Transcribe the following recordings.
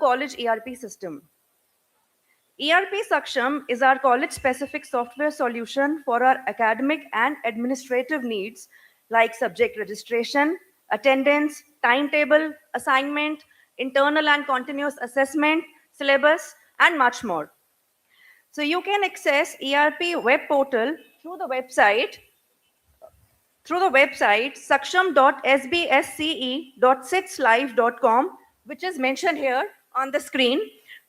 college ERP system. ERP Saksham is our college-specific software solution for our academic and administrative needs like subject registration, attendance, timetable, assignment, internal and continuous assessment, syllabus, and much more. So you can access ERP web portal through the website saksham.sbsce.sitslive.com, which is mentioned here on the screen,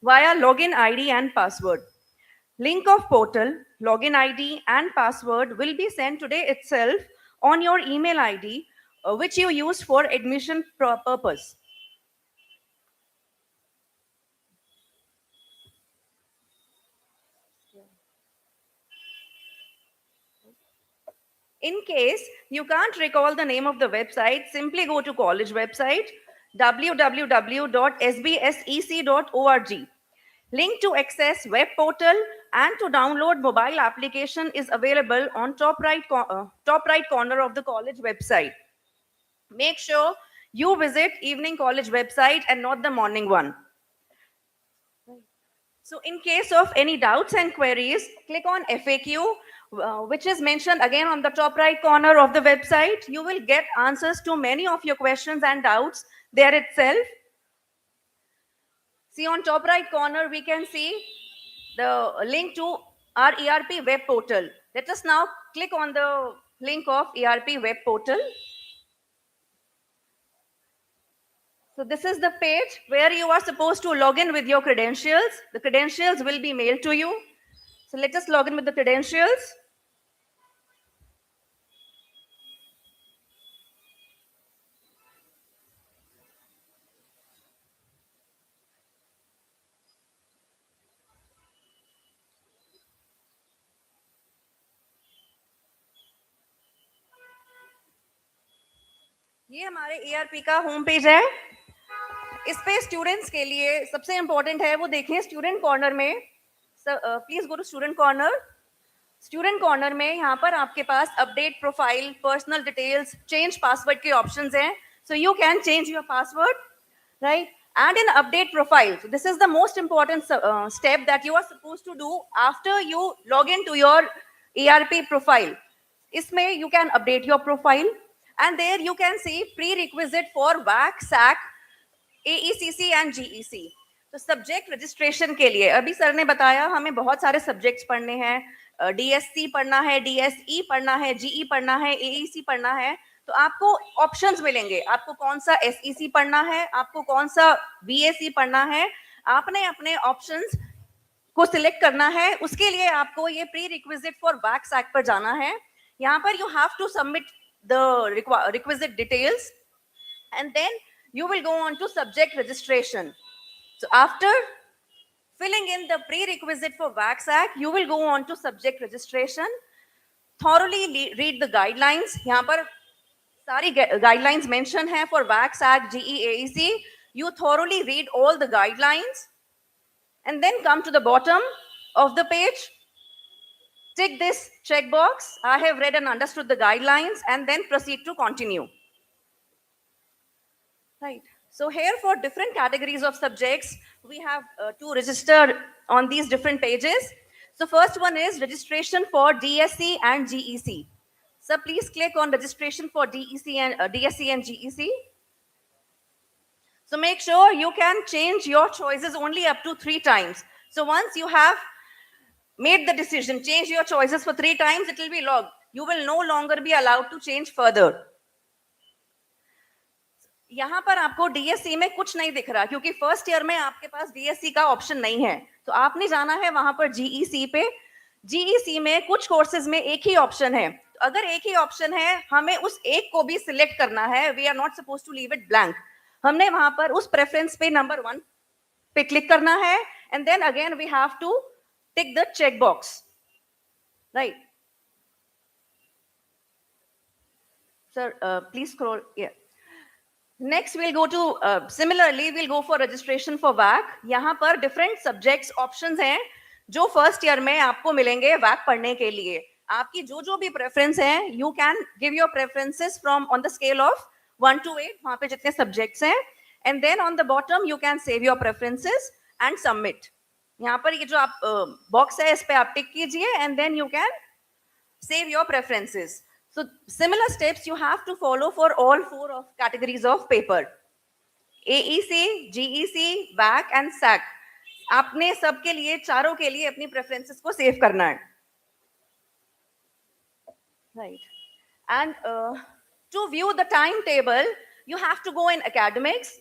via login ID and password. Link of portal, login ID and password will be sent today itself on your email ID, which you use for admission purpose. In case you can't recall the name of the website, simply go to college website www.sbsec.org. Link to access web portal and to download mobile application is available on top right corner of the college website. Make sure you visit evening college website and not the morning one. So in case of any doubts and queries, click on FAQ, which is mentioned again on the top right corner of the website. You will get answers to many of your questions and doubts there itself. See, on top right corner, we can see the link to our ERP web portal. Let us now click on the link of ERP web portal. So this is the page where you are supposed to log in with your credentials. The credentials will be mailed to you. So let us log in with the credentials. ये हमारे ERP का home page है. इस पे students के लिए सबसे important है वो देखें स्टूडेंट कॉर्नर में. Please go to student corner. Student corner में यहाँ पर आपके पास update profile, personal details, change password के ऑप्शंस हैं. So you can change your password, right? And in update profile, so this is the most important step that you are supposed to do after you log into your ERP profile. इसमें you can update your profile and there you can see prerequisite for WAC, SAC, AECC and GEC. तो subject registration के लिए अभी sir ने बताया हमें बहुत सारे सब्जेक्ट्स पढ़ने हैं. DSC पढ़ना है, DSE पढ़ना है, GE पढ़ना है, AEC पढ़ना है. तो आपको ऑप्शंस मिलेंगे. आपको कौन सा SEC पढ़ना है, आपको कौन सा BAC पढ़ना है. आपने अपने ऑप्शंस को सिलेक्ट करना है. उसके लिए आपको ये prerequisite for WAC SAC पर जाना है. यहाँ पर you have to submit the requisite details and then you will go on to subject registration. So after filling in the prerequisite for WAC SAC, you will go on to subject registration. Thoroughly read the guidelines. यहाँ पर सारी guidelines mention है for WAC SAC, GE, AEC. You thoroughly read all the guidelines and then come to the bottom of the page. Tick this checkbox. I have read and understood the guidelines and then proceed to continue. Right. So here for different categories of subjects, we have to register on these different pages. So first one is registration for DSC and GEC. So please click on registration for DSC and GEC. So make sure you can change your choices only up to 3 times. So once you have made the decision, change your choices for 3 times, it will be logged. You will no longer be allowed to change further. यहाँ पर आपको DSC में कुछ नहीं दिख रहा क्योंकि first year में आपके पास DSC का ऑप्शन नहीं है. तो आपने जाना है वहां पर GEC पे. GEC में कुछ कोर्सेज में एक ही ऑप्शन है. तो अगर एक ही ऑप्शन है, हमें उस एक को भी सिलेक्ट करना है. We are not suppose to leave it blank. हमने वहां पर उस प्रेफरेंस पे नंबर 1 पे क्लिक करना है and then again we have to tick the check box, right? Sir please scroll. Next we'll go to similarly we'll go for registration for WAC. यहाँ पर different subjects options हैं जो first year में आपको मिलेंगे WAC पढ़ने के लिए. आपकी जो भी preference है, you can give your preferences from on the scale of 1 to 8. वहाँ पे जितने subjects हैं and then on the bottom you can save your preferences and submit. यहाँ पर ये जो आप बॉक्स है इस पे आप टिक कीजिए and then you can save your preferences. So similar steps you have to follow for all 4 of categories of paper. AEC, GEC, BAC and SAC. आपने सबके लिए चारों के लिए अपनी preferences को save करना है. Right. And to view the timetable, you have to go in academics.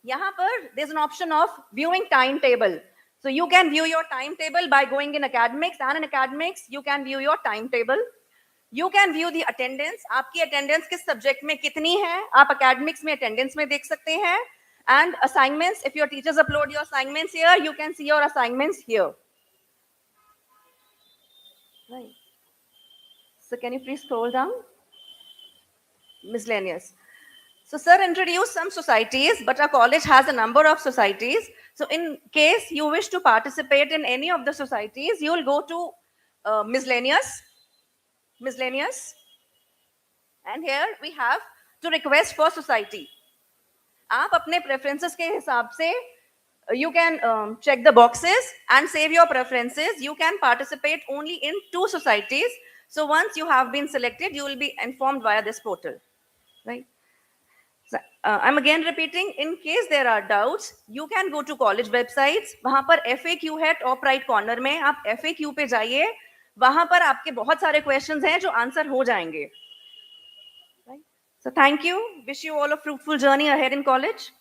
यहाँ पर there's an option of viewing timetable. So you can view your timetable by going in academics, and in academics you can view your timetable. You can view the attendance. आपकी attendance किस subject में कितनी है आप academics में attendance में देख सकते हैं. And assignments, if your teachers upload your assignments here, you can see your assignments here. Right. So can you please scroll down? Miscellaneous. So sir introduced some societies, but our college has a number of societies. So in case you wish to participate in any of the societies, you will go to miscellaneous. And here we have to request for society. आप अपने preferences के हिसाब से you can check the boxes and save your preferences. You can participate only in 2 societies. So once you have been selected, you will be informed via this portal, right? So, I'm again repeating, in case there are doubts, you can go to college websites. वहाँ पर FAQ है top right corner में, आप FAQ पे जाइए, वहाँ पर आपके बहुत सारे questions हैं जो answer हो जाएंगे. Right? So thank you. Wish you all a fruitful journey ahead in college.